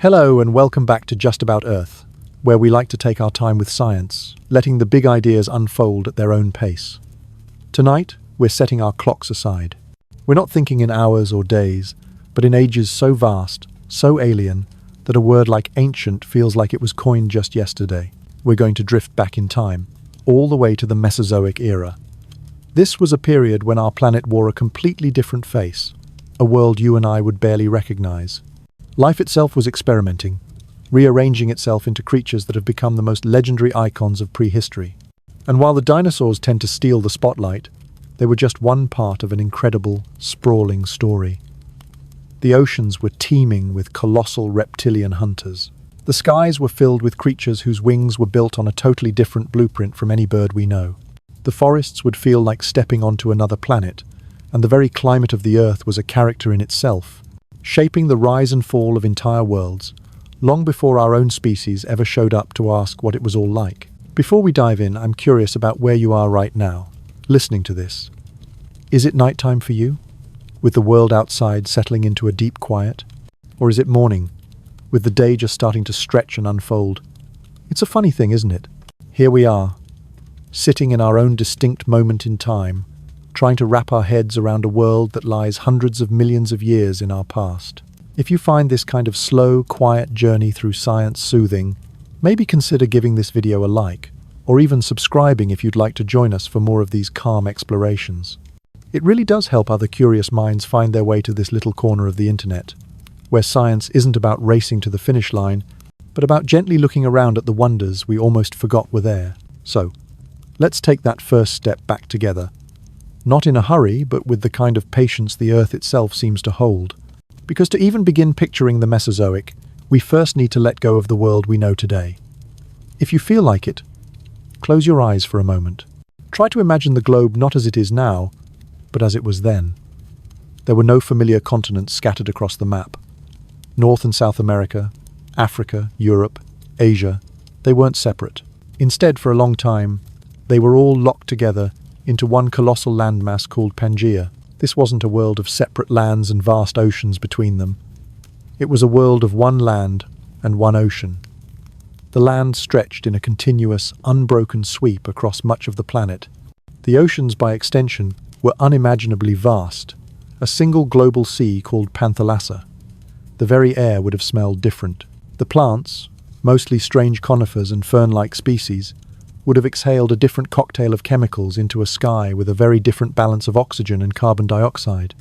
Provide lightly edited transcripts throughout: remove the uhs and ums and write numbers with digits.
Hello and welcome back to Just About Earth, where we like to take our time with science, letting the big ideas unfold at their own pace. Tonight, we're setting our clocks aside. We're not thinking in hours or days, but in ages so vast, so alien, that a word like ancient feels like it was coined just yesterday. We're going to drift back in time, all the way to the Mesozoic era. This was a period when our planet wore a completely different face, a world you and I would barely recognize. Life itself was experimenting, rearranging itself into creatures that have become the most legendary icons of prehistory. And while the dinosaurs tend to steal the spotlight, they were just one part of an incredible, sprawling story. The oceans were teeming with colossal reptilian hunters. The skies were filled with creatures whose wings were built on a totally different blueprint from any bird we know. The forests would feel like stepping onto another planet, and the very climate of the Earth was a character in itself, shaping the rise and fall of entire worlds, long before our own species ever showed up to ask what it was all like. Before we dive in, I'm curious about where you are right now, listening to this. Is it nighttime for you, with the world outside settling into a deep quiet? Or is it morning, with the day just starting to stretch and unfold? It's a funny thing, isn't it? Here we are, sitting in our own distinct moment in time, trying to wrap our heads around a world that lies hundreds of millions of years in our past. If you find this kind of slow, quiet journey through science soothing, maybe consider giving this video a like, or even subscribing if you'd like to join us for more of these calm explorations. It really does help other curious minds find their way to this little corner of the internet, where science isn't about racing to the finish line, but about gently looking around at the wonders we almost forgot were there. So, let's take that first step back together. Not in a hurry, but with the kind of patience the Earth itself seems to hold. Because to even begin picturing the Mesozoic, we first need to let go of the world we know today. If you feel like it, close your eyes for a moment. Try to imagine the globe not as it is now, but as it was then. There were no familiar continents scattered across the map. North and South America, Africa, Europe, Asia, they weren't separate. Instead, for a long time, they were all locked together into one colossal landmass called Pangaea. This wasn't a world of separate lands and vast oceans between them. It was a world of one land and one ocean. The land stretched in a continuous, unbroken sweep across much of the planet. The oceans, by extension, were unimaginably vast, a single global sea called Panthalassa. The very air would have smelled different. The plants, mostly strange conifers and fern-like species, would have exhaled a different cocktail of chemicals into a sky with a very different balance of oxygen and carbon dioxide.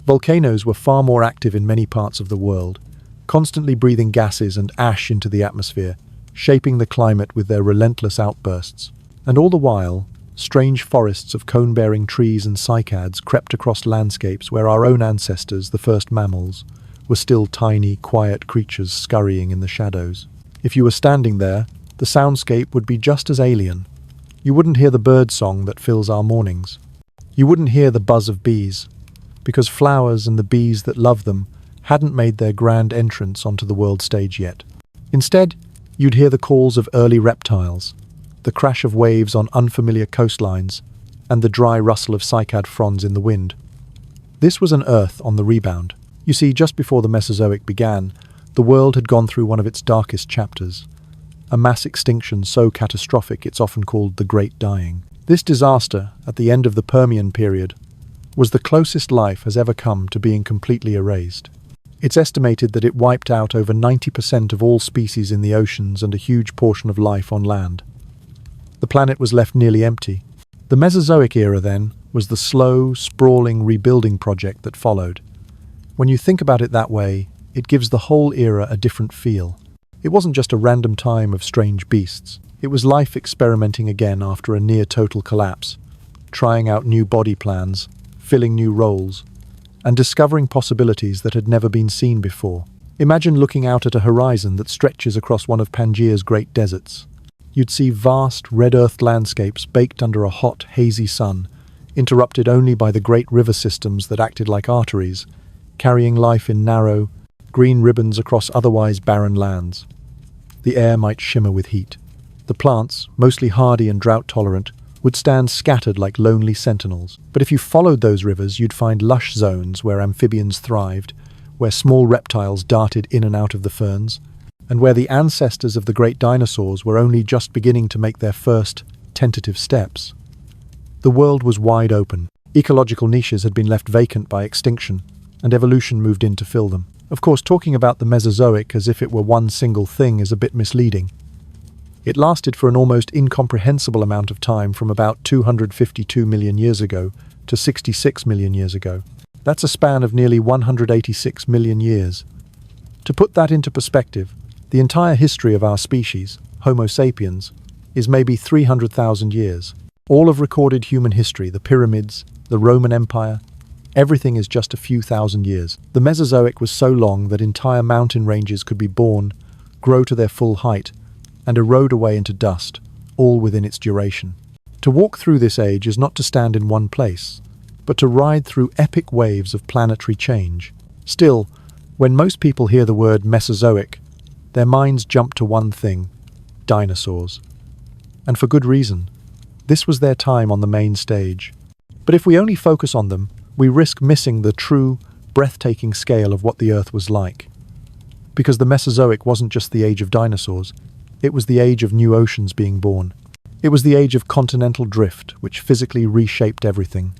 Volcanoes were far more active in many parts of the world, constantly breathing gases and ash into the atmosphere, shaping the climate with their relentless outbursts. And all the while, strange forests of cone-bearing trees and cycads crept across landscapes where our own ancestors, the first mammals, were still tiny, quiet creatures scurrying in the shadows. If you were standing there, the soundscape would be just as alien. You wouldn't hear the bird song that fills our mornings. You wouldn't hear the buzz of bees, because flowers and the bees that love them hadn't made their grand entrance onto the world stage yet. Instead, you'd hear the calls of early reptiles, the crash of waves on unfamiliar coastlines, and the dry rustle of cycad fronds in the wind. This was an Earth on the rebound. You see, just before the Mesozoic began, the world had gone through one of its darkest chapters. A mass extinction so catastrophic it's often called the Great Dying. This disaster, at the end of the Permian period, was the closest life has ever come to being completely erased. It's estimated that it wiped out over 90% of all species in the oceans and a huge portion of life on land. The planet was left nearly empty. The Mesozoic era, then, was the slow, sprawling rebuilding project that followed. When you think about it that way, it gives the whole era a different feel. It wasn't just a random time of strange beasts. It was life experimenting again after a near-total collapse, trying out new body plans, filling new roles, and discovering possibilities that had never been seen before. Imagine looking out at a horizon that stretches across one of Pangaea's great deserts. You'd see vast, red-earthed landscapes baked under a hot, hazy sun, interrupted only by the great river systems that acted like arteries, carrying life in narrow, green ribbons across otherwise barren lands. The air might shimmer with heat. The plants, mostly hardy and drought-tolerant, would stand scattered like lonely sentinels. But if you followed those rivers, you'd find lush zones where amphibians thrived, where small reptiles darted in and out of the ferns, and where the ancestors of the great dinosaurs were only just beginning to make their first tentative steps. The world was wide open. Ecological niches had been left vacant by extinction, and evolution moved in to fill them. Of course, talking about the Mesozoic as if it were one single thing is a bit misleading. It lasted for an almost incomprehensible amount of time, from about 252 million years ago to 66 million years ago. That's a span of nearly 186 million years. To put that into perspective, the entire history of our species, Homo sapiens, is maybe 300,000 years. All of recorded human history, the pyramids, the Roman Empire, everything is just a few thousand years. The Mesozoic was so long that entire mountain ranges could be born, grow to their full height, and erode away into dust, all within its duration. To walk through this age is not to stand in one place, but to ride through epic waves of planetary change. Still, when most people hear the word Mesozoic, their minds jump to one thing: dinosaurs. And for good reason. This was their time on the main stage. But if we only focus on them, we risk missing the true, breathtaking scale of what the Earth was like. Because the Mesozoic wasn't just the age of dinosaurs, it was the age of new oceans being born. It was the age of continental drift, which physically reshaped everything.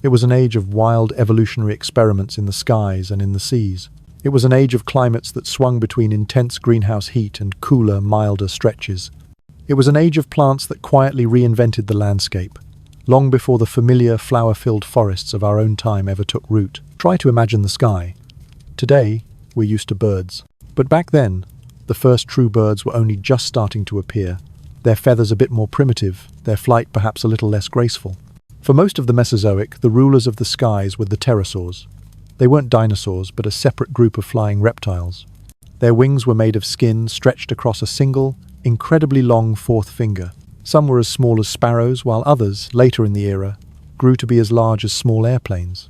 It was an age of wild evolutionary experiments in the skies and in the seas. It was an age of climates that swung between intense greenhouse heat and cooler, milder stretches. It was an age of plants that quietly reinvented the landscape, long before the familiar, flower-filled forests of our own time ever took root. Try to imagine the sky. Today, we're used to birds. But back then, the first true birds were only just starting to appear, their feathers a bit more primitive, their flight perhaps a little less graceful. For most of the Mesozoic, the rulers of the skies were the pterosaurs. They weren't dinosaurs, but a separate group of flying reptiles. Their wings were made of skin stretched across a single, incredibly long fourth finger. Some were as small as sparrows, while others, later in the era, grew to be as large as small airplanes.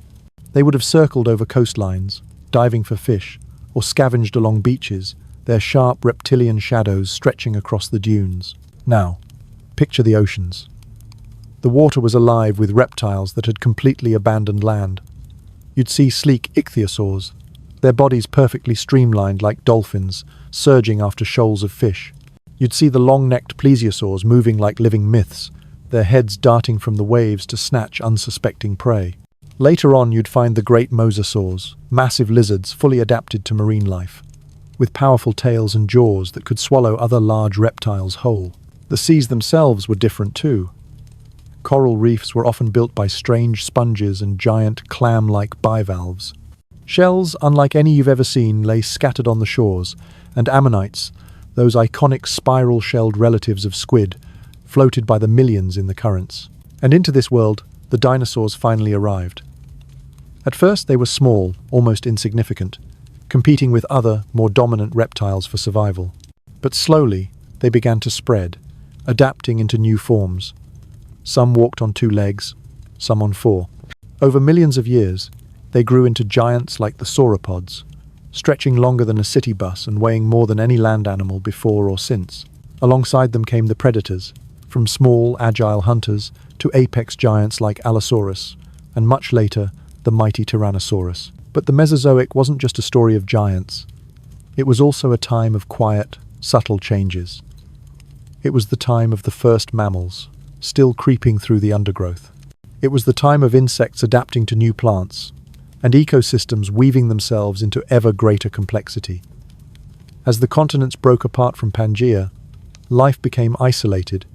They would have circled over coastlines, diving for fish, or scavenged along beaches, their sharp reptilian shadows stretching across the dunes. Now, picture the oceans. The water was alive with reptiles that had completely abandoned land. You'd see sleek ichthyosaurs, their bodies perfectly streamlined like dolphins, surging after shoals of fish. You'd see the long-necked plesiosaurs moving like living myths, their heads darting from the waves to snatch unsuspecting prey. Later on, you'd find the great mosasaurs, massive lizards fully adapted to marine life, with powerful tails and jaws that could swallow other large reptiles whole. The seas themselves were different too. Coral reefs were often built by strange sponges and giant clam-like bivalves. Shells, unlike any you've ever seen, lay scattered on the shores, and ammonites, those iconic spiral-shelled relatives of squid, floated by the millions in the currents. And into this world, the dinosaurs finally arrived. At first they were small, almost insignificant, competing with other, more dominant reptiles for survival. But slowly, they began to spread, adapting into new forms. Some walked on 2 legs, some on 4. Over millions of years, they grew into giants like the sauropods, stretching longer than a city bus and weighing more than any land animal before or since. Alongside them came the predators, from small, agile hunters to apex giants like Allosaurus, and much later, the mighty Tyrannosaurus. But the Mesozoic wasn't just a story of giants. It was also a time of quiet, subtle changes. It was the time of the first mammals, still creeping through the undergrowth. It was the time of insects adapting to new plants, and ecosystems weaving themselves into ever greater complexity. As the continents broke apart from Pangaea, life became isolated,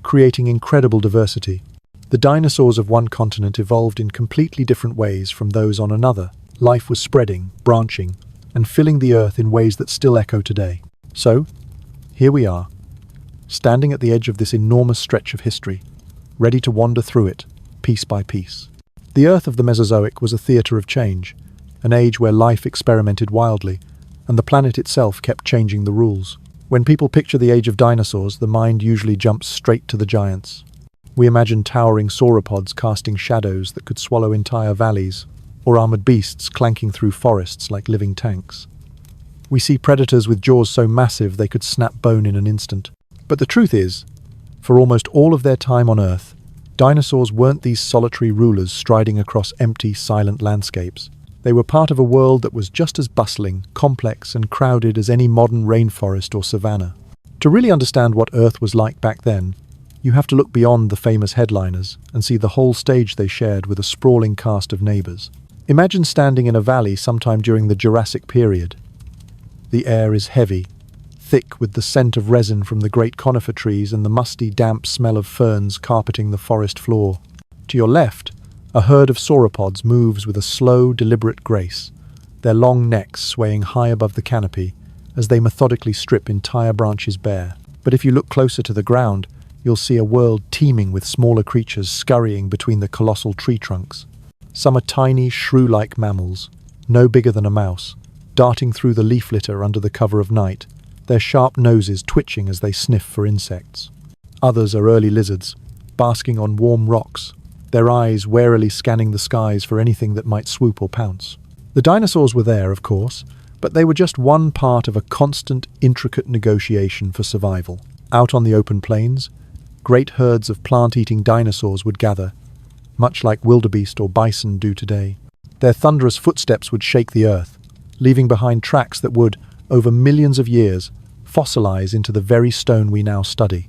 creating incredible diversity. The dinosaurs of one continent evolved in completely different ways from those on another. Life was spreading, branching, and filling the earth in ways that still echo today. So, here we are, standing at the edge of this enormous stretch of history, ready to wander through it, piece by piece. The Earth of the Mesozoic was a theatre of change, an age where life experimented wildly, and the planet itself kept changing the rules. When people picture the age of dinosaurs, the mind usually jumps straight to the giants. We imagine towering sauropods casting shadows that could swallow entire valleys, or armored beasts clanking through forests like living tanks. We see predators with jaws so massive they could snap bone in an instant. But the truth is, for almost all of their time on Earth, dinosaurs weren't these solitary rulers striding across empty, silent landscapes. They were part of a world that was just as bustling, complex, and crowded as any modern rainforest or savanna. To really understand what Earth was like back then, you have to look beyond the famous headliners and see the whole stage they shared with a sprawling cast of neighbors. Imagine standing in a valley sometime during the Jurassic period. The air is heavy, thick with the scent of resin from the great conifer trees and the musty, damp smell of ferns carpeting the forest floor. To your left, a herd of sauropods moves with a slow, deliberate grace, their long necks swaying high above the canopy as they methodically strip entire branches bare. But if you look closer to the ground, you'll see a world teeming with smaller creatures scurrying between the colossal tree trunks. Some are tiny, shrew-like mammals, no bigger than a mouse, darting through the leaf litter under the cover of night, their sharp noses twitching as they sniff for insects. Others are early lizards, basking on warm rocks, their eyes warily scanning the skies for anything that might swoop or pounce. The dinosaurs were there, of course, but they were just one part of a constant, intricate negotiation for survival. Out on the open plains, great herds of plant-eating dinosaurs would gather, much like wildebeest or bison do today. Their thunderous footsteps would shake the earth, leaving behind tracks that would, over millions of years, fossilize into the very stone we now study.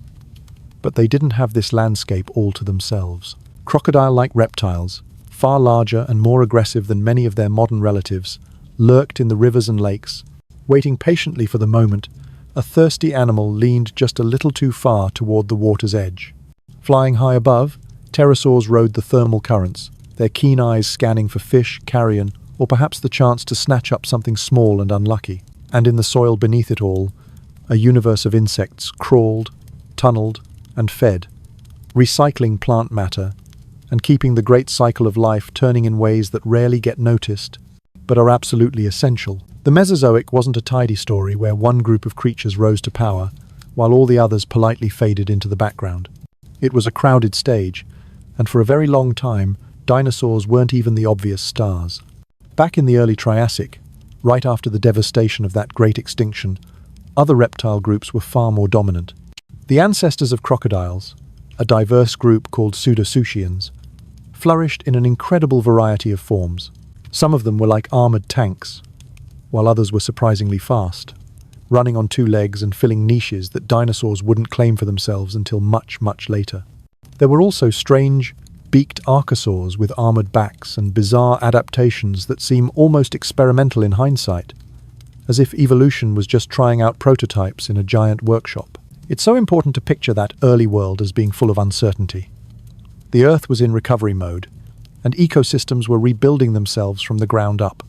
But they didn't have this landscape all to themselves. Crocodile-like reptiles, far larger and more aggressive than many of their modern relatives, lurked in the rivers and lakes. Waiting patiently for the moment, a thirsty animal leaned just a little too far toward the water's edge. Flying high above, pterosaurs rode the thermal currents, their keen eyes scanning for fish, carrion, or perhaps the chance to snatch up something small and unlucky. And in the soil beneath it all, a universe of insects crawled, tunneled, and fed, recycling plant matter and keeping the great cycle of life turning in ways that rarely get noticed, but are absolutely essential. The Mesozoic wasn't a tidy story where one group of creatures rose to power, while all the others politely faded into the background. It was a crowded stage, and for a very long time, dinosaurs weren't even the obvious stars. Back in the early Triassic, right after the devastation of that great extinction, other reptile groups were far more dominant. The ancestors of crocodiles, a diverse group called pseudosuchians, flourished in an incredible variety of forms. Some of them were like armored tanks, while others were surprisingly fast, running on two legs and filling niches that dinosaurs wouldn't claim for themselves until much, much later. There were also strange, beaked archosaurs with armored backs and bizarre adaptations that seem almost experimental in hindsight, as if evolution was just trying out prototypes in a giant workshop. It's so important to picture that early world as being full of uncertainty. The Earth was in recovery mode, and ecosystems were rebuilding themselves from the ground up.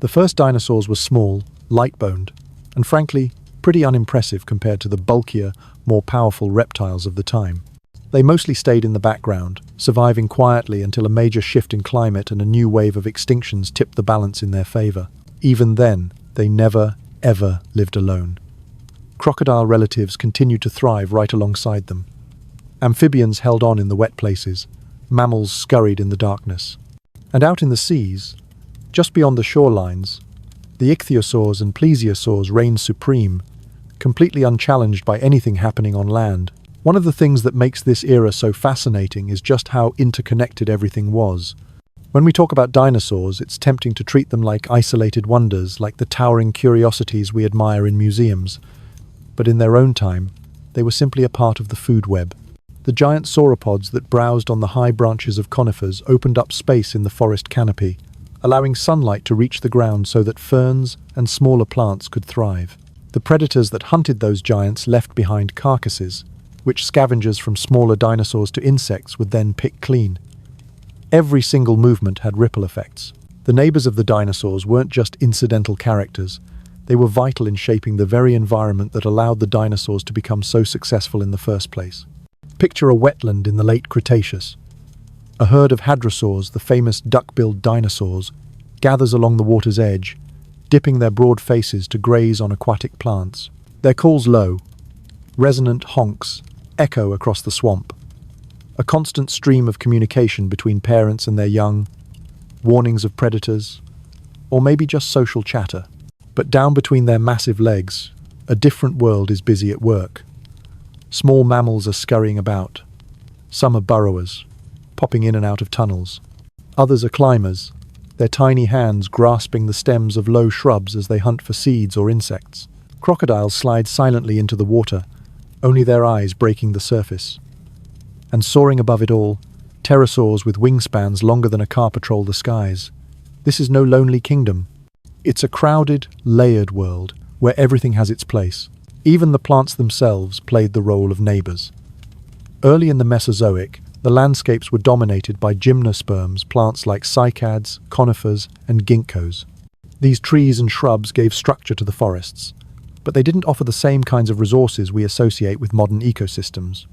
The first dinosaurs were small, light-boned, and frankly, pretty unimpressive compared to the bulkier, more powerful reptiles of the time. They mostly stayed in the background, surviving quietly until a major shift in climate and a new wave of extinctions tipped the balance in their favor. Even then, they never, ever lived alone. Crocodile relatives continued to thrive right alongside them. Amphibians held on in the wet places, mammals scurried in the darkness. And out in the seas, just beyond the shorelines, the ichthyosaurs and plesiosaurs reigned supreme, completely unchallenged by anything happening on land. One of the things that makes this era so fascinating is just how interconnected everything was. When we talk about dinosaurs, it's tempting to treat them like isolated wonders, like the towering curiosities we admire in museums. But in their own time, they were simply a part of the food web. The giant sauropods that browsed on the high branches of conifers opened up space in the forest canopy, allowing sunlight to reach the ground so that ferns and smaller plants could thrive. The predators that hunted those giants left behind carcasses, which scavengers from smaller dinosaurs to insects would then pick clean. Every single movement had ripple effects. The neighbors of the dinosaurs weren't just incidental characters. They were vital in shaping the very environment that allowed the dinosaurs to become so successful in the first place. Picture a wetland in the late Cretaceous. A herd of hadrosaurs, the famous duck-billed dinosaurs, gathers along the water's edge, dipping their broad faces to graze on aquatic plants. Their calls low, resonant honks echo across the swamp. A constant stream of communication between parents and their young, warnings of predators, or maybe just social chatter. But down between their massive legs, a different world is busy at work. Small mammals are scurrying about. Some are burrowers, popping in and out of tunnels. Others are climbers, their tiny hands grasping the stems of low shrubs as they hunt for seeds or insects. Crocodiles slide silently into the water, only their eyes breaking the surface. And soaring above it all, pterosaurs with wingspans longer than a car patrol the skies. This is no lonely kingdom. It's a crowded, layered world where everything has its place. Even the plants themselves played the role of neighbors. Early in the Mesozoic, the landscapes were dominated by gymnosperms, plants like cycads, conifers, and ginkgos. These trees and shrubs gave structure to the forests, but they didn't offer the same kinds of resources we associate with modern ecosystems.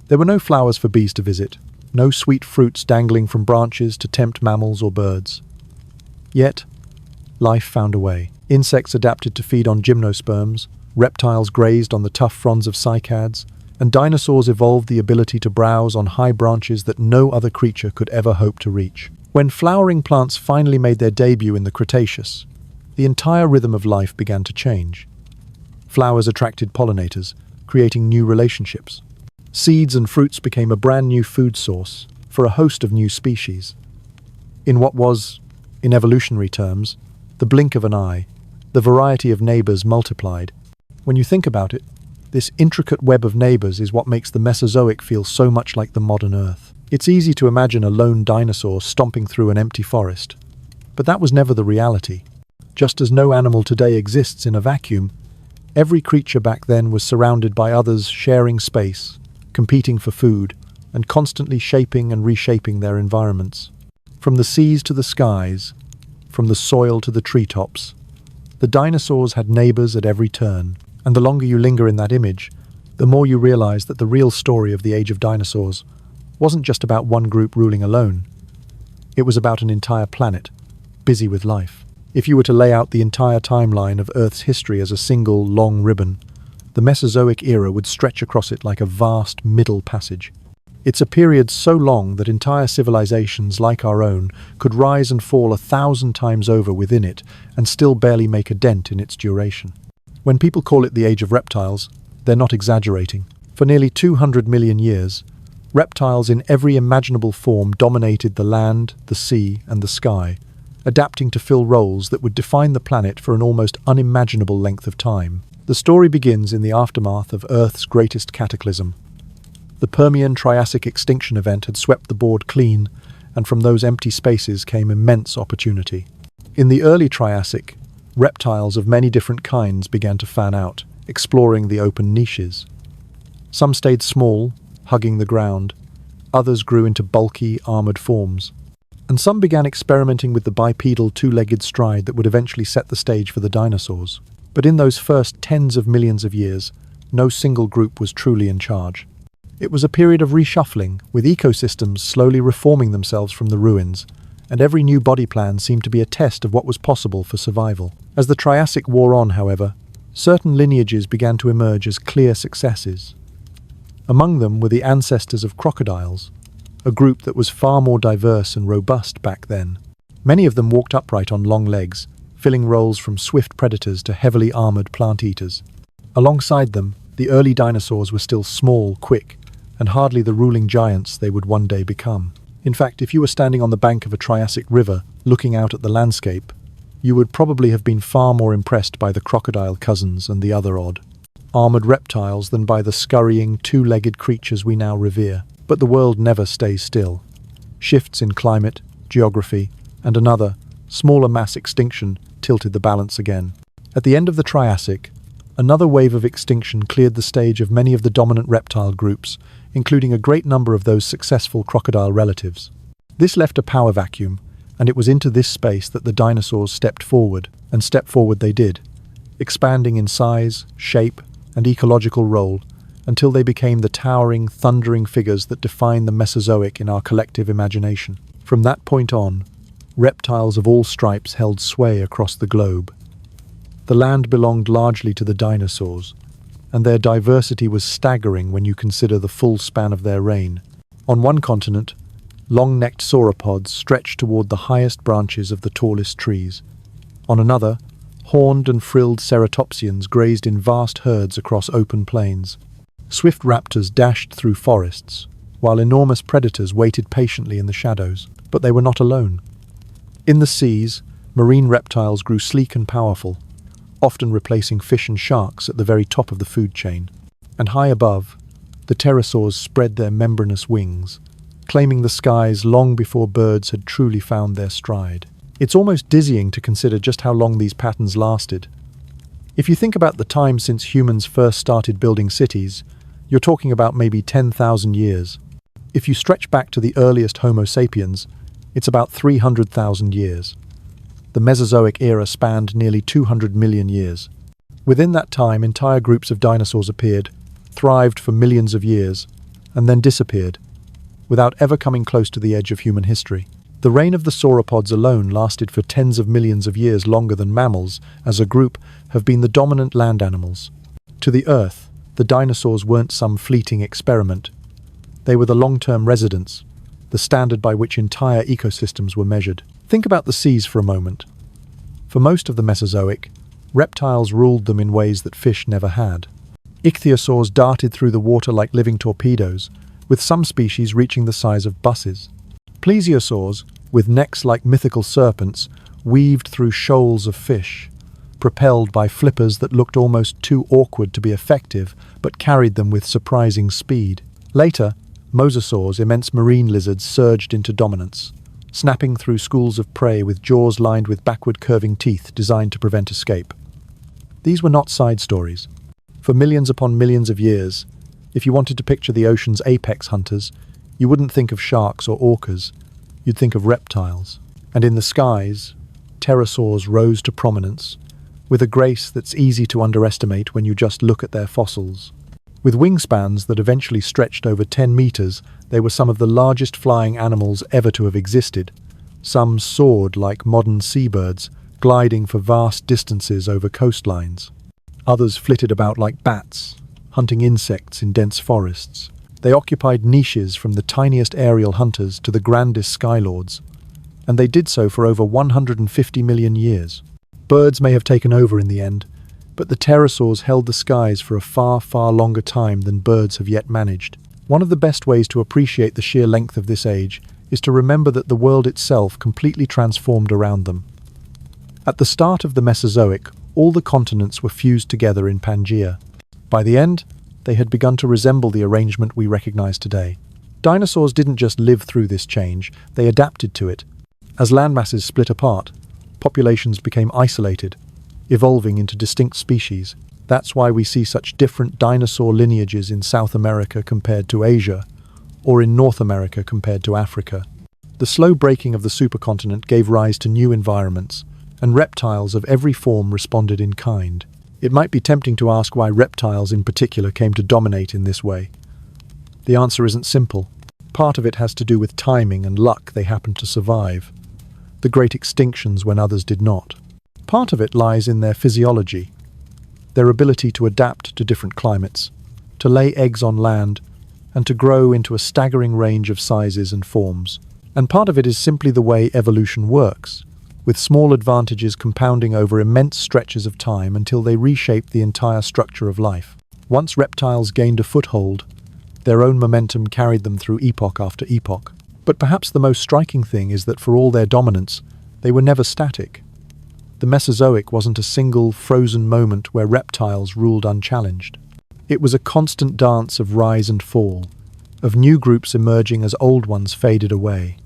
There were no flowers for bees to visit, no sweet fruits dangling from branches to tempt mammals or birds. Yet, life found a way. Insects adapted to feed on gymnosperms, reptiles grazed on the tough fronds of cycads, and dinosaurs evolved the ability to browse on high branches that no other creature could ever hope to reach. When flowering plants finally made their debut in the Cretaceous, the entire rhythm of life began to change. Flowers attracted pollinators, creating new relationships. Seeds and fruits became a brand new food source for a host of new species. In what was, in evolutionary terms, the blink of an eye, the variety of neighbors multiplied. When you think about it, this intricate web of neighbors is what makes the Mesozoic feel so much like the modern Earth. It's easy to imagine a lone dinosaur stomping through an empty forest, but that was never the reality. Just as no animal today exists in a vacuum, every creature back then was surrounded by others sharing space, competing for food, and constantly shaping and reshaping their environments. From the seas to the skies, from the soil to the treetops, the dinosaurs had neighbors at every turn. And the longer you linger in that image, the more you realize that the real story of the age of dinosaurs wasn't just about one group ruling alone. It was about an entire planet, busy with life. If you were to lay out the entire timeline of Earth's history as a single, long ribbon, the Mesozoic era would stretch across it like a vast middle passage. It's a period so long that entire civilizations like our own could rise and fall 1,000 times over within it and still barely make a dent in its duration. When people call it the Age of Reptiles, they're not exaggerating. For nearly 200 million years, reptiles in every imaginable form dominated the land, the sea, and the sky, adapting to fill roles that would define the planet for an almost unimaginable length of time. The story begins in the aftermath of Earth's greatest cataclysm. The Permian-Triassic extinction event had swept the board clean, and from those empty spaces came immense opportunity. In the early Triassic, reptiles of many different kinds began to fan out, exploring the open niches. Some stayed small, hugging the ground. Others grew into bulky, armored forms. And some began experimenting with the bipedal two-legged stride that would eventually set the stage for the dinosaurs. But in those first tens of millions of years, no single group was truly in charge. It was a period of reshuffling, with ecosystems slowly reforming themselves from the ruins, and every new body plan seemed to be a test of what was possible for survival. As the Triassic wore on, however, certain lineages began to emerge as clear successes. Among them were the ancestors of crocodiles, a group that was far more diverse and robust back then. Many of them walked upright on long legs, filling roles from swift predators to heavily armored plant eaters. Alongside them, the early dinosaurs were still small, quick, and hardly the ruling giants they would one day become. In fact, if you were standing on the bank of a Triassic river, looking out at the landscape, you would probably have been far more impressed by the crocodile cousins and the other odd, armored reptiles than by the scurrying, two-legged creatures we now revere. But the world never stays still. Shifts in climate, geography, and another, smaller mass extinction tilted the balance again. At the end of the Triassic, another wave of extinction cleared the stage of many of the dominant reptile groups, including a great number of those successful crocodile relatives. This left a power vacuum, and it was into this space that the dinosaurs stepped forward, and step forward they did, expanding in size, shape, and ecological role, until they became the towering, thundering figures that define the Mesozoic in our collective imagination. From that point on, reptiles of all stripes held sway across the globe. The land belonged largely to the dinosaurs, and their diversity was staggering when you consider the full span of their reign. On one continent, long-necked sauropods stretched toward the highest branches of the tallest trees. On another, horned and frilled ceratopsians grazed in vast herds across open plains. Swift raptors dashed through forests, while enormous predators waited patiently in the shadows. But they were not alone. In the seas, marine reptiles grew sleek and powerful, often replacing fish and sharks at the very top of the food chain. And high above, the pterosaurs spread their membranous wings, claiming the skies long before birds had truly found their stride. It's almost dizzying to consider just how long these patterns lasted. If you think about the time since humans first started building cities, you're talking about maybe 10,000 years. If you stretch back to the earliest Homo sapiens, it's about 300,000 years. The Mesozoic era spanned nearly 200 million years. Within that time, entire groups of dinosaurs appeared, thrived for millions of years, and then disappeared, without ever coming close to the edge of human history. The reign of the sauropods alone lasted for tens of millions of years longer than mammals, as a group, have been the dominant land animals. To the Earth, the dinosaurs weren't some fleeting experiment. They were the long-term residents, the standard by which entire ecosystems were measured. Think about the seas for a moment. For most of the Mesozoic, reptiles ruled them in ways that fish never had. Ichthyosaurs darted through the water like living torpedoes, with some species reaching the size of buses. Plesiosaurs, with necks like mythical serpents, weaved through shoals of fish, propelled by flippers that looked almost too awkward to be effective, but carried them with surprising speed. Later, mosasaurs, immense marine lizards, surged into dominance, snapping through schools of prey with jaws lined with backward curving teeth designed to prevent escape. These were not side stories. For millions upon millions of years, if you wanted to picture the ocean's apex hunters, you wouldn't think of sharks or orcas, you'd think of reptiles. And in the skies, pterosaurs rose to prominence, with a grace that's easy to underestimate when you just look at their fossils. With wingspans that eventually stretched over 10 meters, they were some of the largest flying animals ever to have existed. Some soared like modern seabirds, gliding for vast distances over coastlines. Others flitted about like bats, hunting insects in dense forests. They occupied niches from the tiniest aerial hunters to the grandest skylords, and they did so for over 150 million years. Birds may have taken over in the end, but the pterosaurs held the skies for a far, far longer time than birds have yet managed. One of the best ways to appreciate the sheer length of this age is to remember that the world itself completely transformed around them. At the start of the Mesozoic, all the continents were fused together in Pangaea. By the end, they had begun to resemble the arrangement we recognize today. Dinosaurs didn't just live through this change, they adapted to it. As landmasses split apart, populations became isolated, evolving into distinct species. That's why we see such different dinosaur lineages in South America compared to Asia, or in North America compared to Africa. The slow breaking of the supercontinent gave rise to new environments, and reptiles of every form responded in kind. It might be tempting to ask why reptiles in particular came to dominate in this way. The answer isn't simple. Part of it has to do with timing and luck they happened to survive, the great extinctions when others did not. Part of it lies in their physiology, their ability to adapt to different climates, to lay eggs on land, and to grow into a staggering range of sizes and forms. And part of it is simply the way evolution works, with small advantages compounding over immense stretches of time until they reshape the entire structure of life. Once reptiles gained a foothold, their own momentum carried them through epoch after epoch. But perhaps the most striking thing is that for all their dominance, they were never static. The Mesozoic wasn't a single, frozen moment where reptiles ruled unchallenged. It was a constant dance of rise and fall, of new groups emerging as old ones faded away.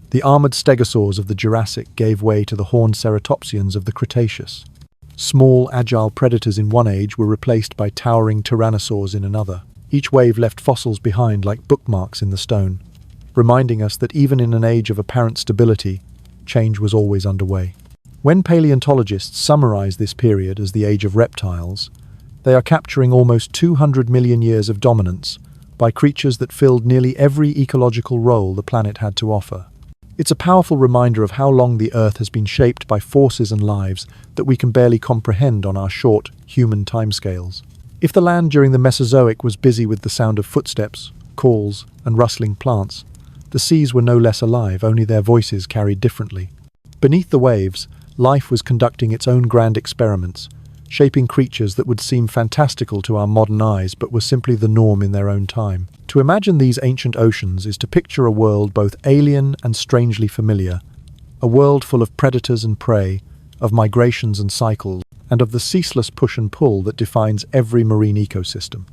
The armored stegosaurs of the Jurassic gave way to the horned ceratopsians of the Cretaceous. Small, agile predators in one age were replaced by towering tyrannosaurs in another. Each wave left fossils behind like bookmarks in the stone, reminding us that even in an age of apparent stability, change was always underway. When paleontologists summarize this period as the age of reptiles, they are capturing almost 200 million years of dominance by creatures that filled nearly every ecological role the planet had to offer. It's a powerful reminder of how long the Earth has been shaped by forces and lives that we can barely comprehend on our short, human timescales. If the land during the Mesozoic was busy with the sound of footsteps, calls, and rustling plants, the seas were no less alive, only their voices carried differently. Beneath the waves, life was conducting its own grand experiments, shaping creatures that would seem fantastical to our modern eyes but were simply the norm in their own time. To imagine these ancient oceans is to picture a world both alien and strangely familiar, A world full of predators and prey, of migrations and cycles, and of the ceaseless push and pull that defines every marine ecosystem.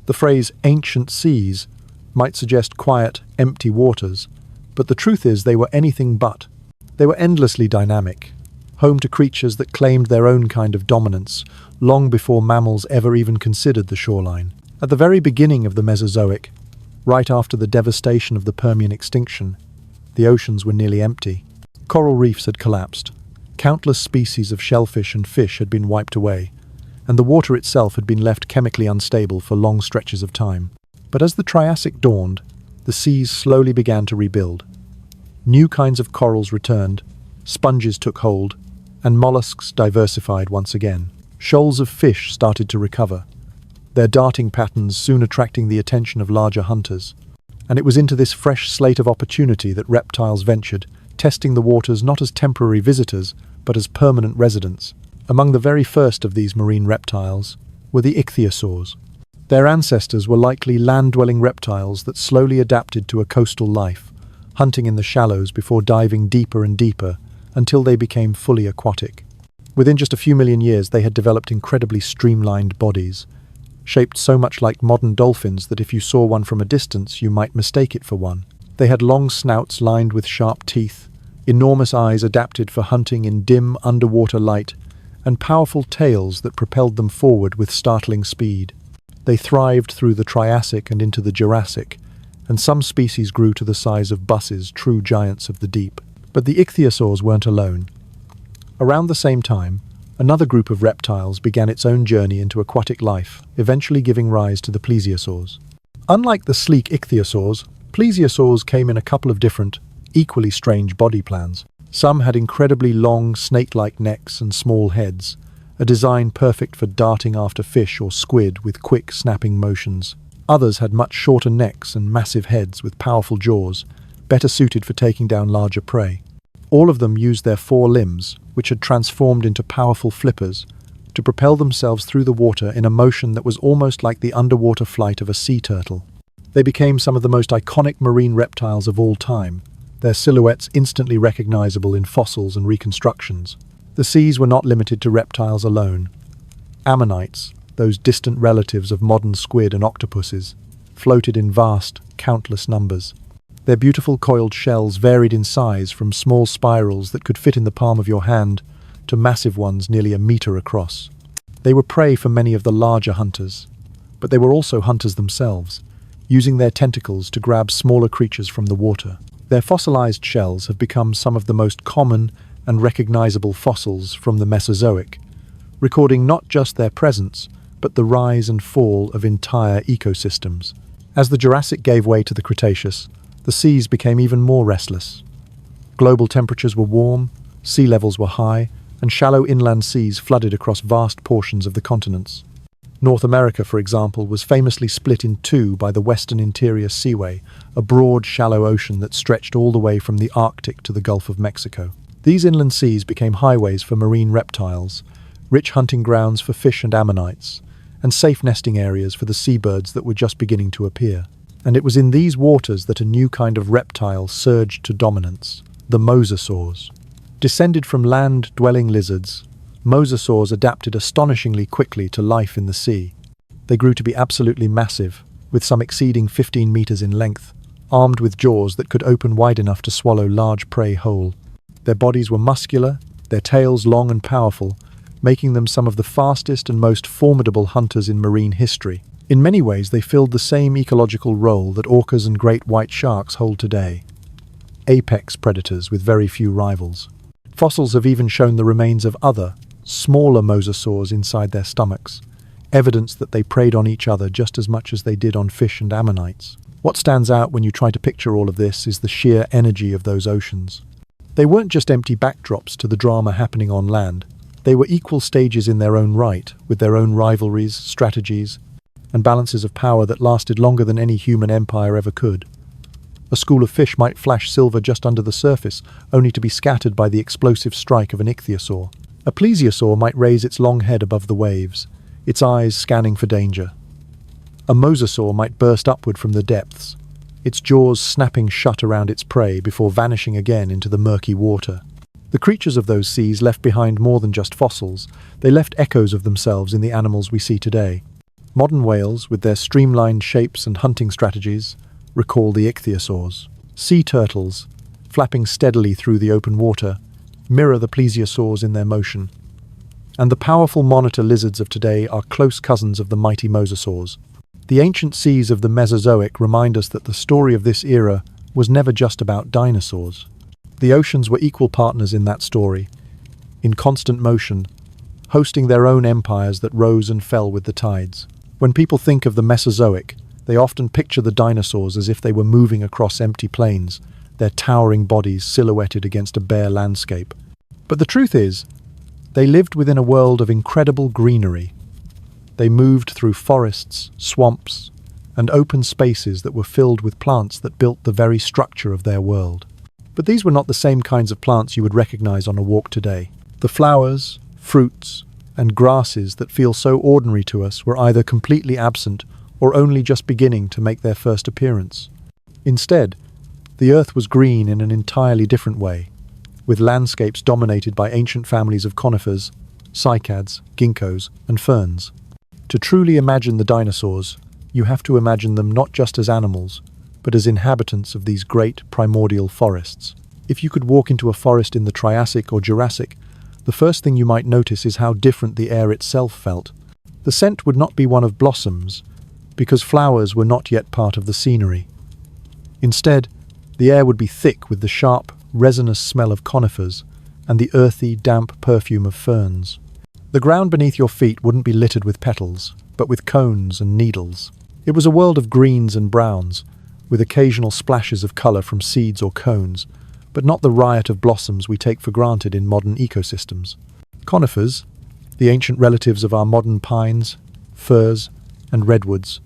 The phrase ancient seas might suggest quiet, empty waters, but the truth is they were anything but. They were endlessly dynamic, home to creatures that claimed their own kind of dominance long before mammals ever even considered the shoreline. At the very beginning of the Mesozoic, right after the devastation of the Permian extinction, the oceans were nearly empty. Coral reefs had collapsed. Countless species of shellfish and fish had been wiped away, and the water itself had been left chemically unstable for long stretches of time. But as the Triassic dawned, the seas slowly began to rebuild. New kinds of corals returned, sponges took hold, and mollusks diversified once again. Shoals of fish started to recover, their darting patterns soon attracting the attention of larger hunters. And it was into this fresh slate of opportunity that reptiles ventured, testing the waters not as temporary visitors, but as permanent residents. Among the very first of these marine reptiles were the ichthyosaurs. Their ancestors were likely land-dwelling reptiles that slowly adapted to a coastal life, hunting in the shallows before diving deeper and deeper until they became fully aquatic. Within just a few million years, they had developed incredibly streamlined bodies, shaped so much like modern dolphins that if you saw one from a distance, you might mistake it for one. They had long snouts lined with sharp teeth, enormous eyes adapted for hunting in dim underwater light, and powerful tails that propelled them forward with startling speed. They thrived through the Triassic and into the Jurassic, and some species grew to the size of buses, true giants of the deep. But the ichthyosaurs weren't alone. Around the same time, another group of reptiles began its own journey into aquatic life, eventually giving rise to the plesiosaurs. Unlike the sleek ichthyosaurs, plesiosaurs came in a couple of different, equally strange body plans. Some had incredibly long, snake-like necks and small heads, a design perfect for darting after fish or squid with quick, snapping motions. Others had much shorter necks and massive heads with powerful jaws, better suited for taking down larger prey. All of them used their four limbs, which had transformed into powerful flippers, to propel themselves through the water in a motion that was almost like the underwater flight of a sea turtle. They became some of the most iconic marine reptiles of all time, their silhouettes instantly recognizable in fossils and reconstructions. The seas were not limited to reptiles alone. Ammonites, those distant relatives of modern squid and octopuses, floated in vast, countless numbers. Their beautiful coiled shells varied in size from small spirals that could fit in the palm of your hand to massive ones nearly a meter across. They were prey for many of the larger hunters, but they were also hunters themselves, using their tentacles to grab smaller creatures from the water. Their fossilized shells have become some of the most common and recognizable fossils from the Mesozoic, recording not just their presence, but the rise and fall of entire ecosystems. As the Jurassic gave way to the Cretaceous, the seas became even more restless. Global temperatures were warm, sea levels were high, and shallow inland seas flooded across vast portions of the continents. North America, for example, was famously split in two by the Western Interior Seaway, a broad, shallow ocean that stretched all the way from the Arctic to the Gulf of Mexico. These inland seas became highways for marine reptiles, rich hunting grounds for fish and ammonites, and safe nesting areas for the seabirds that were just beginning to appear. And it was in these waters that a new kind of reptile surged to dominance, the mosasaurs. Descended from land-dwelling lizards, mosasaurs adapted astonishingly quickly to life in the sea. They grew to be absolutely massive, with some exceeding 15 meters in length, armed with jaws that could open wide enough to swallow large prey whole. Their bodies were muscular, their tails long and powerful, making them some of the fastest and most formidable hunters in marine history. In many ways, they filled the same ecological role that orcas and great white sharks hold today. Apex predators with very few rivals. Fossils have even shown the remains of other, smaller mosasaurs inside their stomachs, evidence that they preyed on each other just as much as they did on fish and ammonites. What stands out when you try to picture all of this is the sheer energy of those oceans. They weren't just empty backdrops to the drama happening on land. They were equal stages in their own right, with their own rivalries, strategies, and balances of power that lasted longer than any human empire ever could. A school of fish might flash silver just under the surface, only to be scattered by the explosive strike of an ichthyosaur. A plesiosaur might raise its long head above the waves, its eyes scanning for danger. A mosasaur might burst upward from the depths, its jaws snapping shut around its prey before vanishing again into the murky water. The creatures of those seas left behind more than just fossils. They left echoes of themselves in the animals we see today. Modern whales, with their streamlined shapes and hunting strategies, recall the ichthyosaurs. Sea turtles, flapping steadily through the open water, mirror the plesiosaurs in their motion. And the powerful monitor lizards of today are close cousins of the mighty mosasaurs. The ancient seas of the Mesozoic remind us that the story of this era was never just about dinosaurs. The oceans were equal partners in that story, in constant motion, hosting their own empires that rose and fell with the tides. When people think of the Mesozoic, they often picture the dinosaurs as if they were moving across empty plains, their towering bodies silhouetted against a bare landscape. But the truth is, they lived within a world of incredible greenery. They moved through forests, swamps, and open spaces that were filled with plants that built the very structure of their world. But these were not the same kinds of plants you would recognize on a walk today. The flowers, fruits, and grasses that feel so ordinary to us were either completely absent or only just beginning to make their first appearance. Instead, the earth was green in an entirely different way, with landscapes dominated by ancient families of conifers, cycads, ginkgos, and ferns. To truly imagine the dinosaurs, you have to imagine them not just as animals, but as inhabitants of these great primordial forests. If you could walk into a forest in the Triassic or Jurassic, the first thing you might notice is how different the air itself felt. The scent would not be one of blossoms, because flowers were not yet part of the scenery. Instead, the air would be thick with the sharp, resinous smell of conifers and the earthy, damp perfume of ferns. The ground beneath your feet wouldn't be littered with petals, but with cones and needles. It was a world of greens and browns, with occasional splashes of colour from seeds or cones, but not the riot of blossoms we take for granted in modern ecosystems. Conifers, the ancient relatives of our modern pines, firs, and redwoods,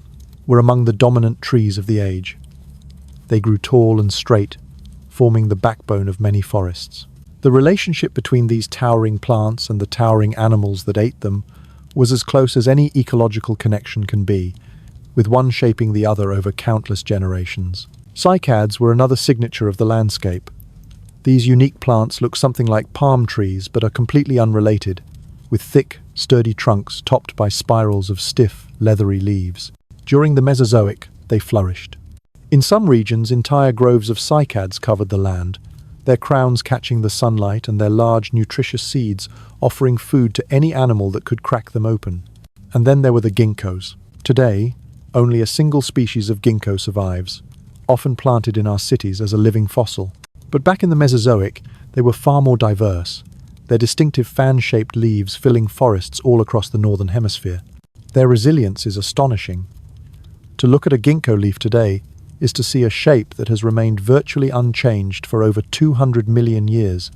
were among the dominant trees of the age. They grew tall and straight, forming the backbone of many forests. The relationship between these towering plants and the towering animals that ate them was as close as any ecological connection can be, with one shaping the other over countless generations. Cycads were another signature of the landscape. These unique plants look something like palm trees but are completely unrelated, with thick, sturdy trunks topped by spirals of stiff, leathery leaves. During the Mesozoic, they flourished. In some regions, entire groves of cycads covered the land, their crowns catching the sunlight and their large, nutritious seeds offering food to any animal that could crack them open. And then there were the ginkgos. Today, only a single species of ginkgo survives, often planted in our cities as a living fossil. But back in the Mesozoic, they were far more diverse, their distinctive fan-shaped leaves filling forests all across the northern hemisphere. Their resilience is astonishing. To look at a ginkgo leaf today is to see a shape that has remained virtually unchanged for over 200 million years,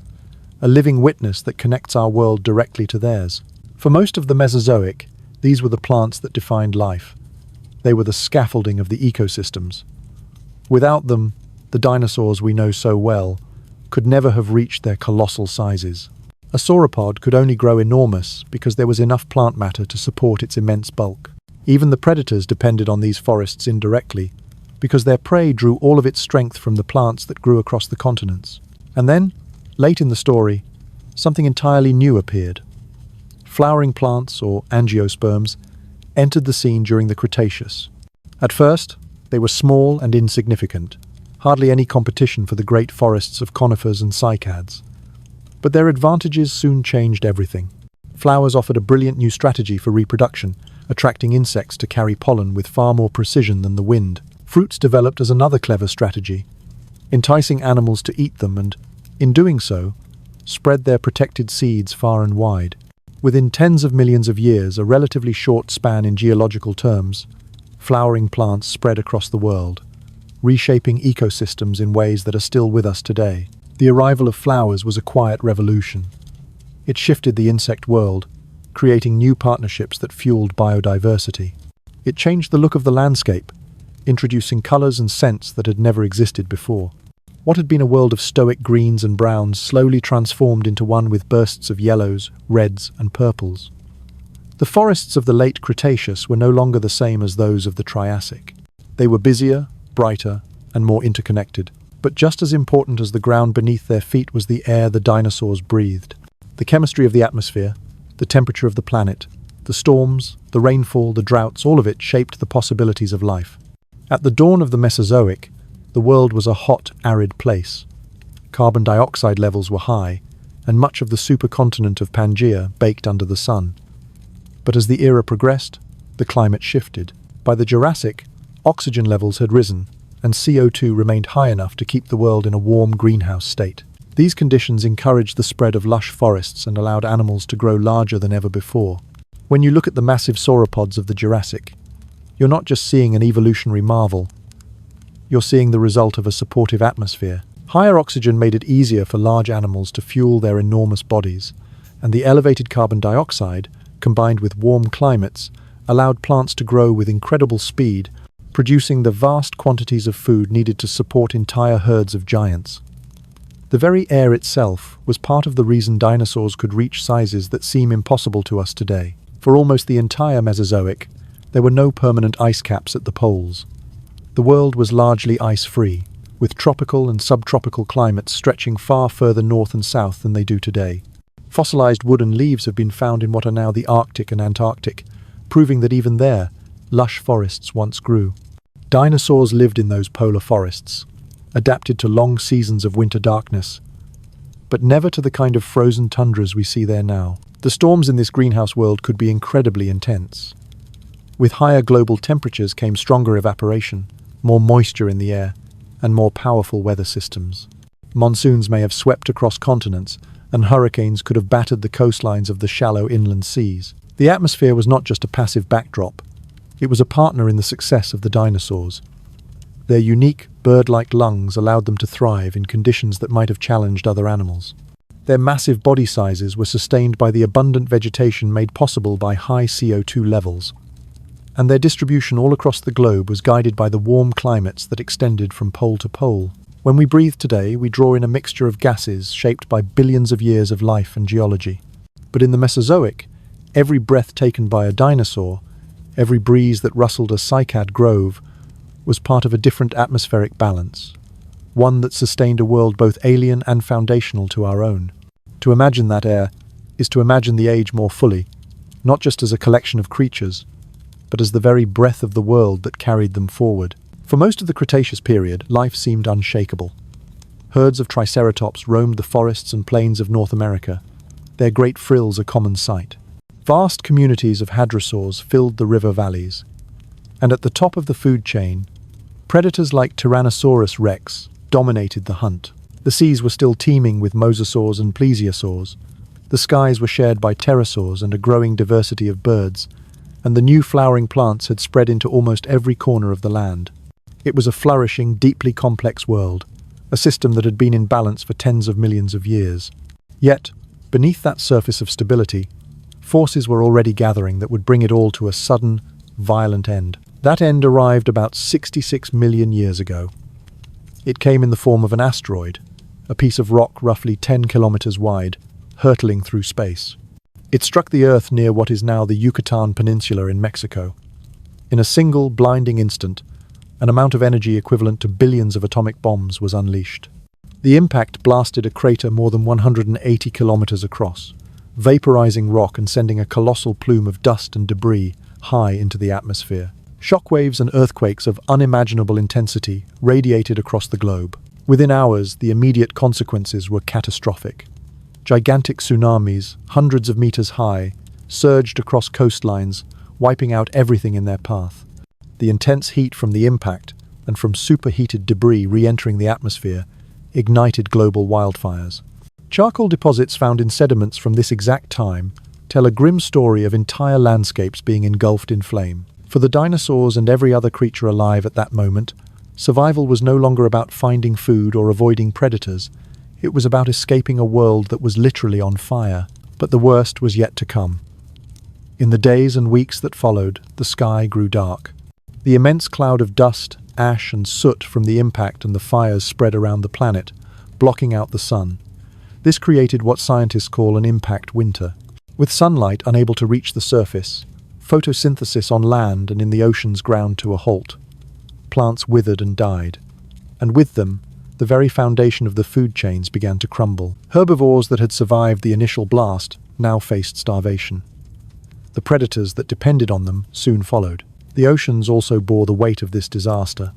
a living witness that connects our world directly to theirs. For most of the Mesozoic, these were the plants that defined life. They were the scaffolding of the ecosystems. Without them, the dinosaurs we know so well could never have reached their colossal sizes. A sauropod could only grow enormous because there was enough plant matter to support its immense bulk. Even the predators depended on these forests indirectly, because their prey drew all of its strength from the plants that grew across the continents. And then, late in the story, something entirely new appeared. Flowering plants, or angiosperms, entered the scene during the Cretaceous. At first, they were small and insignificant, hardly any competition for the great forests of conifers and cycads. But their advantages soon changed everything. Flowers offered a brilliant new strategy for reproduction, attracting insects to carry pollen with far more precision than the wind. Fruits developed as another clever strategy, enticing animals to eat them and, in doing so, spread their protected seeds far and wide. Within tens of millions of years, a relatively short span in geological terms, flowering plants spread across the world, reshaping ecosystems in ways that are still with us today. The arrival of flowers was a quiet revolution. It shifted the insect world, creating new partnerships that fueled biodiversity. It changed the look of the landscape, introducing colours and scents that had never existed before. What had been a world of stoic greens and browns slowly transformed into one with bursts of yellows, reds, and purples. The forests of the late Cretaceous were no longer the same as those of the Triassic. They were busier, brighter, and more interconnected. But just as important as the ground beneath their feet was the air the dinosaurs breathed. The chemistry of the atmosphere, the temperature of the planet, the storms, the rainfall, the droughts, all of it shaped the possibilities of life. At the dawn of the Mesozoic, the world was a hot, arid place. Carbon dioxide levels were high, and much of the supercontinent of Pangaea baked under the sun. But as the era progressed, the climate shifted. By the Jurassic, oxygen levels had risen, and CO2 remained high enough to keep the world in a warm greenhouse state. These conditions encouraged the spread of lush forests and allowed animals to grow larger than ever before. When you look at the massive sauropods of the Jurassic, you're not just seeing an evolutionary marvel, you're seeing the result of a supportive atmosphere. Higher oxygen made it easier for large animals to fuel their enormous bodies, and the elevated carbon dioxide, combined with warm climates, allowed plants to grow with incredible speed, producing the vast quantities of food needed to support entire herds of giants. The very air itself was part of the reason dinosaurs could reach sizes that seem impossible to us today. For almost the entire Mesozoic, there were no permanent ice caps at the poles. The world was largely ice-free, with tropical and subtropical climates stretching far further north and south than they do today. Fossilized wood and leaves have been found in what are now the Arctic and Antarctic, proving that even there, lush forests once grew. Dinosaurs lived in those polar forests, adapted to long seasons of winter darkness, but never to the kind of frozen tundras we see there now. The storms in this greenhouse world could be incredibly intense. With higher global temperatures came stronger evaporation, more moisture in the air, and more powerful weather systems. Monsoons may have swept across continents, and hurricanes could have battered the coastlines of the shallow inland seas. The atmosphere was not just a passive backdrop, it was a partner in the success of the dinosaurs. Their unique, bird-like lungs allowed them to thrive in conditions that might have challenged other animals. Their massive body sizes were sustained by the abundant vegetation made possible by high CO2 levels, and their distribution all across the globe was guided by the warm climates that extended from pole to pole. When we breathe today, we draw in a mixture of gases shaped by billions of years of life and geology. But in the Mesozoic, every breath taken by a dinosaur, every breeze that rustled a cycad grove, was part of a different atmospheric balance, one that sustained a world both alien and foundational to our own. To imagine that air is to imagine the age more fully, not just as a collection of creatures, but as the very breath of the world that carried them forward. For most of the Cretaceous period, life seemed unshakable. Herds of triceratops roamed the forests and plains of North America, their great frills a common sight. Vast communities of hadrosaurs filled the river valleys, and at the top of the food chain, predators like Tyrannosaurus rex dominated the hunt. The seas were still teeming with mosasaurs and plesiosaurs. The skies were shared by pterosaurs and a growing diversity of birds, and the new flowering plants had spread into almost every corner of the land. It was a flourishing, deeply complex world, a system that had been in balance for tens of millions of years. Yet, beneath that surface of stability, forces were already gathering that would bring it all to a sudden, violent end. That end arrived about 66 million years ago. It came in the form of an asteroid, a piece of rock roughly 10 kilometers wide, hurtling through space. It struck the Earth near what is now the Yucatan Peninsula in Mexico. In a single, blinding instant, an amount of energy equivalent to billions of atomic bombs was unleashed. The impact blasted a crater more than 180 kilometers across, vaporizing rock and sending a colossal plume of dust and debris high into the atmosphere. Shockwaves and earthquakes of unimaginable intensity radiated across the globe. Within hours, the immediate consequences were catastrophic. Gigantic tsunamis, hundreds of meters high, surged across coastlines, wiping out everything in their path. The intense heat from the impact and from superheated debris re-entering the atmosphere ignited global wildfires. Charcoal deposits found in sediments from this exact time tell a grim story of entire landscapes being engulfed in flame. For the dinosaurs and every other creature alive at that moment, survival was no longer about finding food or avoiding predators. It was about escaping a world that was literally on fire. But the worst was yet to come. In the days and weeks that followed, the sky grew dark. The immense cloud of dust, ash, and soot from the impact and the fires spread around the planet, blocking out the sun. This created what scientists call an impact winter. With sunlight unable to reach the surface, photosynthesis on land and in the oceans ground to a halt. Plants withered and died, and with them, the very foundation of the food chains began to crumble. Herbivores that had survived the initial blast now faced starvation. The predators that depended on them soon followed. The oceans also bore the weight of this disaster.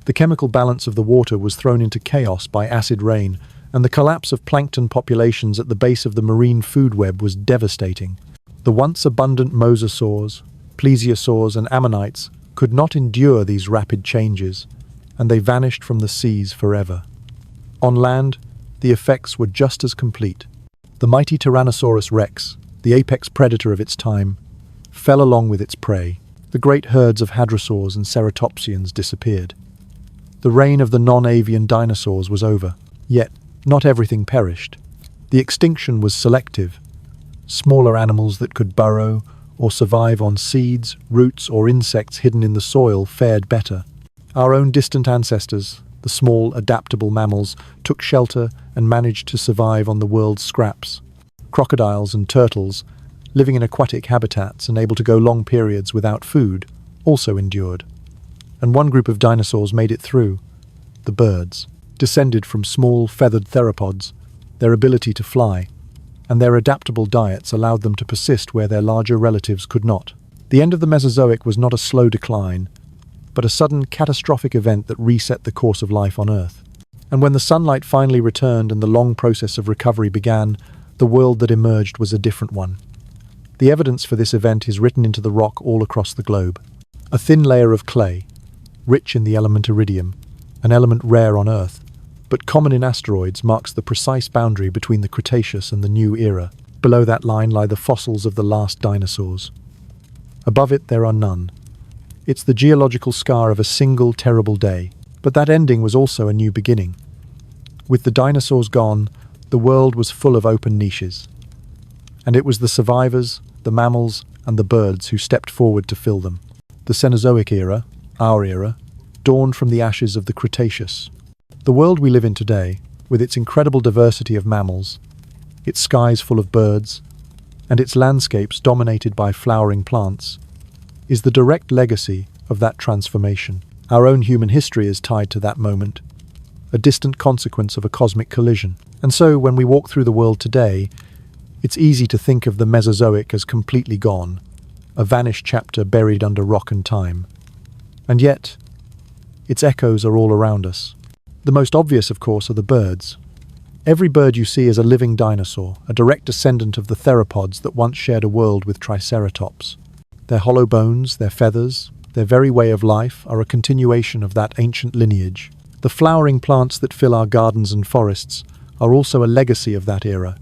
The chemical balance of the water was thrown into chaos by acid rain, and the collapse of plankton populations at the base of the marine food web was devastating. The once abundant mosasaurs, plesiosaurs, and ammonites could not endure these rapid changes, and they vanished from the seas forever. On land, the effects were just as complete. The mighty Tyrannosaurus rex, the apex predator of its time, fell along with its prey. The great herds of hadrosaurs and ceratopsians disappeared. The reign of the non-avian dinosaurs was over, yet not everything perished. The extinction was selective. Smaller animals that could burrow or survive on seeds, roots, or insects hidden in the soil fared better. Our own distant ancestors, the small, adaptable mammals, took shelter and managed to survive on the world's scraps. Crocodiles and turtles, living in aquatic habitats and able to go long periods without food, also endured. And one group of dinosaurs made it through. The birds, descended from small, feathered theropods. Their ability to fly and their adaptable diets allowed them to persist where their larger relatives could not. The end of the Mesozoic was not a slow decline, but a sudden catastrophic event that reset the course of life on Earth. And when the sunlight finally returned and the long process of recovery began, the world that emerged was a different one. The evidence for this event is written into the rock all across the globe. A thin layer of clay, rich in the element iridium, an element rare on Earth, but common in asteroids, marks the precise boundary between the Cretaceous and the New Era. Below that line lie the fossils of the last dinosaurs. Above it there are none. It's the geological scar of a single terrible day, but that ending was also a new beginning. With the dinosaurs gone, the world was full of open niches. And it was the survivors, the mammals, and the birds who stepped forward to fill them. The Cenozoic era, our era, dawned from the ashes of the Cretaceous. The world we live in today, with its incredible diversity of mammals, its skies full of birds, and its landscapes dominated by flowering plants, is the direct legacy of that transformation. Our own human history is tied to that moment, a distant consequence of a cosmic collision. And so, when we walk through the world today, it's easy to think of the Mesozoic as completely gone, a vanished chapter buried under rock and time. And yet, its echoes are all around us. The most obvious, of course, are the birds. Every bird you see is a living dinosaur, a direct descendant of the theropods that once shared a world with Triceratops. Their hollow bones, their feathers, their very way of life are a continuation of that ancient lineage. The flowering plants that fill our gardens and forests are also a legacy of that era,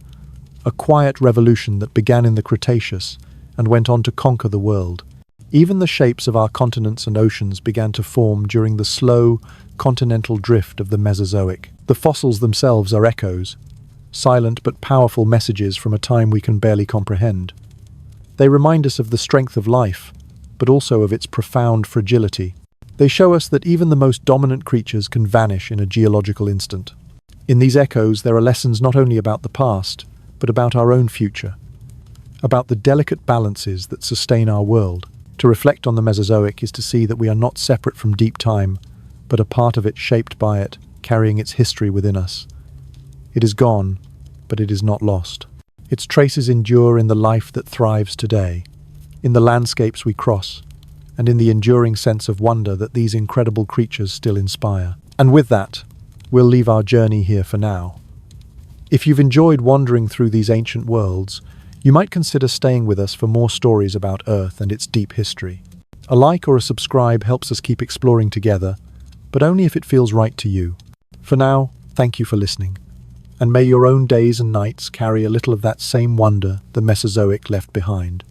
a quiet revolution that began in the Cretaceous and went on to conquer the world. Even the shapes of our continents and oceans began to form during the slow, continental drift of the Mesozoic. The fossils themselves are echoes, silent but powerful messages from a time we can barely comprehend. They remind us of the strength of life, but also of its profound fragility. They show us that even the most dominant creatures can vanish in a geological instant. In these echoes, there are lessons not only about the past, but about our own future, about the delicate balances that sustain our world. To reflect on the Mesozoic is to see that we are not separate from deep time, but a part of it shaped by it, carrying its history within us. It is gone, but it is not lost. Its traces endure in the life that thrives today, in the landscapes we cross, and in the enduring sense of wonder that these incredible creatures still inspire. And with that, we'll leave our journey here for now. If you've enjoyed wandering through these ancient worlds, you might consider staying with us for more stories about Earth and its deep history. A like or a subscribe helps us keep exploring together, but only if it feels right to you. For now, thank you for listening. And may your own days and nights carry a little of that same wonder the Mesozoic left behind.